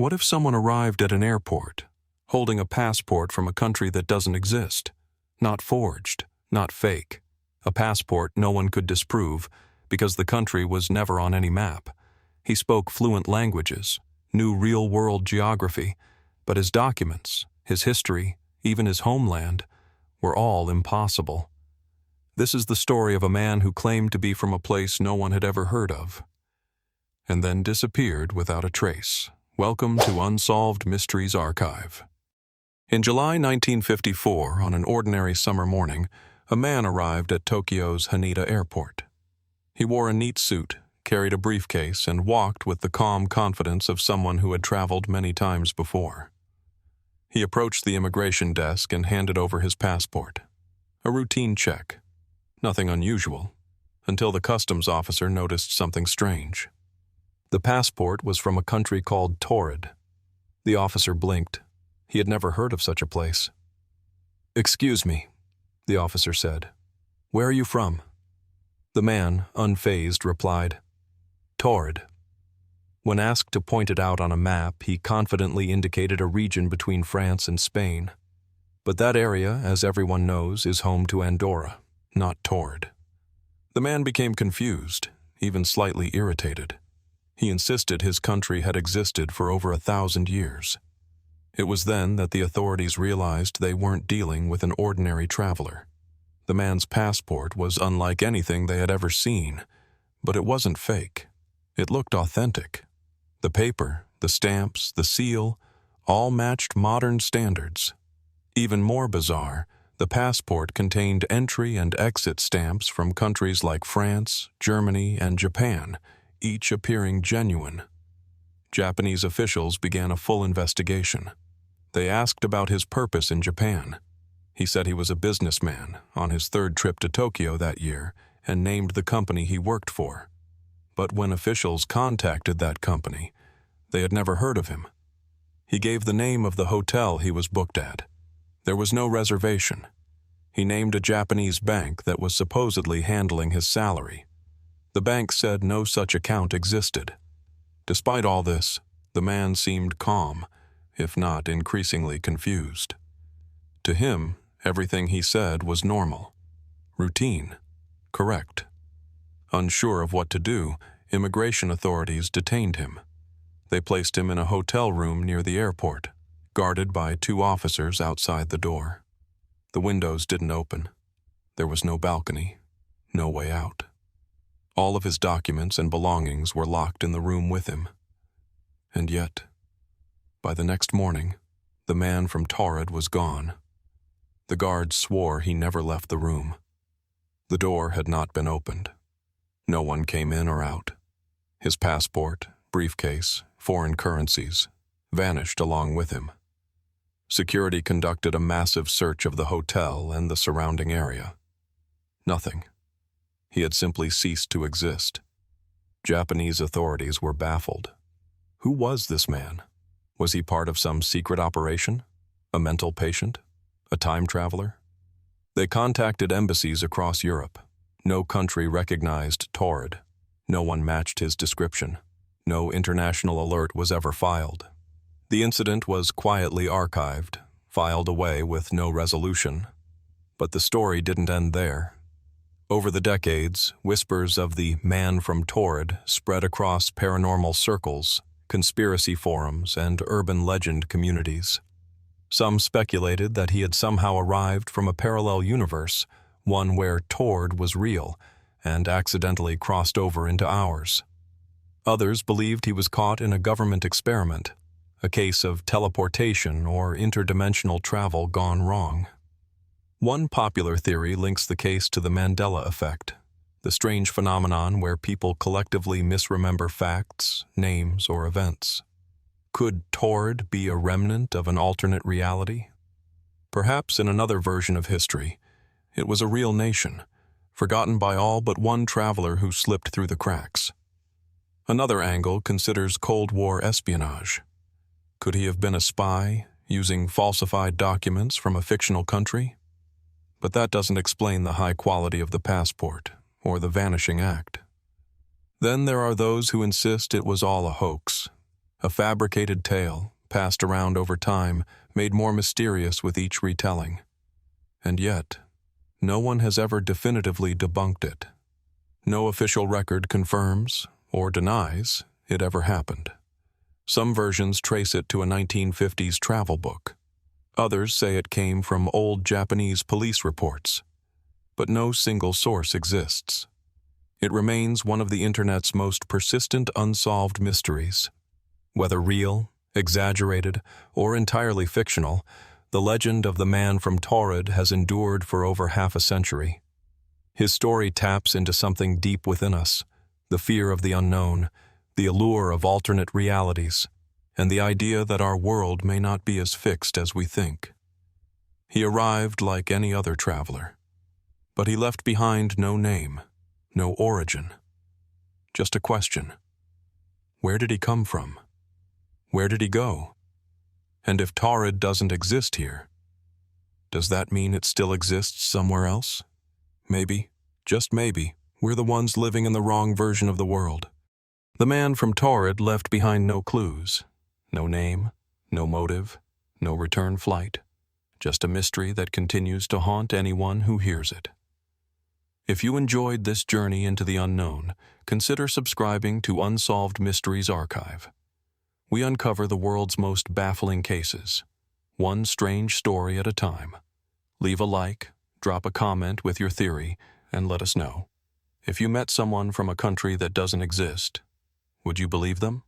What if someone arrived at an airport, holding a passport from a country that doesn't exist? Not forged, not fake. A passport no one could disprove because the country was never on any map. He spoke fluent languages, knew real-world geography, but his documents, his history, even his homeland, were all impossible. This is the story of a man who claimed to be from a place no one had ever heard of, and then disappeared without a trace. Welcome to Unsolved Mysteries Archive. In July 1954, on an ordinary summer morning, a man arrived at Tokyo's Haneda airport. He wore a neat suit, carried a briefcase, and walked with the calm confidence of someone who had traveled many times before. He approached the immigration desk and handed over his passport. A routine check. Nothing unusual, until the customs officer noticed something strange. The passport was from a country called Taured. The officer blinked. He had never heard of such a place. "Excuse me," the officer said. "Where are you from?" The man, unfazed, replied, "Taured." When asked to point it out on a map, he confidently indicated a region between France and Spain. But that area, as everyone knows, is home to Andorra, not Taured. The man became confused, even slightly irritated. He insisted his country had existed for over 1,000 years. It was then that the authorities realized they weren't dealing with an ordinary traveler. The man's passport was unlike anything they had ever seen, but it wasn't fake. It looked authentic. The paper, the stamps, the seal, all matched modern standards. Even more bizarre, the passport contained entry and exit stamps from countries like France, Germany, and Japan, each appearing genuine. Japanese officials began a full investigation. They asked about his purpose in Japan. He said he was a businessman on his third trip to Tokyo that year and named the company he worked for. But when officials contacted that company, they had never heard of him. He gave the name of the hotel he was booked at. There was no reservation. He named a Japanese bank that was supposedly handling his salary. The bank said no such account existed. Despite all this, the man seemed calm, if not increasingly confused. To him, everything he said was normal, routine, correct. Unsure of what to do, immigration authorities detained him. They placed him in a hotel room near the airport, guarded by 2 officers outside the door. The windows didn't open. There was no balcony, no way out. All of his documents and belongings were locked in the room with him. And yet, by the next morning, the man from Taured was gone. The guards swore he never left the room. The door had not been opened. No one came in or out. His passport, briefcase, foreign currencies vanished along with him. Security conducted a massive search of the hotel and the surrounding area. Nothing. He had simply ceased to exist. Japanese authorities were baffled. Who was this man? Was he part of some secret operation? A mental patient? A time traveler? They contacted embassies across Europe. No country recognized Taured. No one matched his description. No international alert was ever filed. The incident was quietly archived, filed away with no resolution. But the story didn't end there. Over the decades, whispers of the man from Taured spread across paranormal circles, conspiracy forums, and urban legend communities. Some speculated that he had somehow arrived from a parallel universe, one where Taured was real, and accidentally crossed over into ours. Others believed he was caught in a government experiment, a case of teleportation or interdimensional travel gone wrong. One popular theory links the case to the Mandela effect, the strange phenomenon where people collectively misremember facts, names, or events. Could Taured be a remnant of an alternate reality? Perhaps in another version of history, it was a real nation, forgotten by all but one traveler who slipped through the cracks. Another angle considers Cold War espionage. Could he have been a spy, using falsified documents from a fictional country? But that doesn't explain the high quality of the passport or the vanishing act. Then there are those who insist it was all a hoax, A fabricated tale, passed around over time, made more mysterious with each retelling. And yet, no one has ever definitively debunked it. No official record confirms or denies it ever happened. Some versions trace it to a 1950s travel book. Others say it came from old Japanese police reports. But no single source exists. It remains one of the Internet's most persistent unsolved mysteries. Whether real, exaggerated, or entirely fictional, the legend of the man from Taured has endured for over half a century. His story taps into something deep within us, the fear of the unknown, the allure of alternate realities, and the idea that our world may not be as fixed as we think. He arrived like any other traveler, but he left behind no name, no origin. Just a question. Where did he come from? Where did he go? And if Taured doesn't exist here, does that mean it still exists somewhere else? Maybe, just maybe, we're the ones living in the wrong version of the world. The man from Taured left behind no clues, no name, no motive, no return flight, just a mystery that continues to haunt anyone who hears it. If you enjoyed this journey into the unknown, consider subscribing to Unsolved Mysteries Archive. We uncover the world's most baffling cases, one strange story at a time. Leave a like, drop a comment with your theory, and let us know. If you met someone from a country that doesn't exist, would you believe them?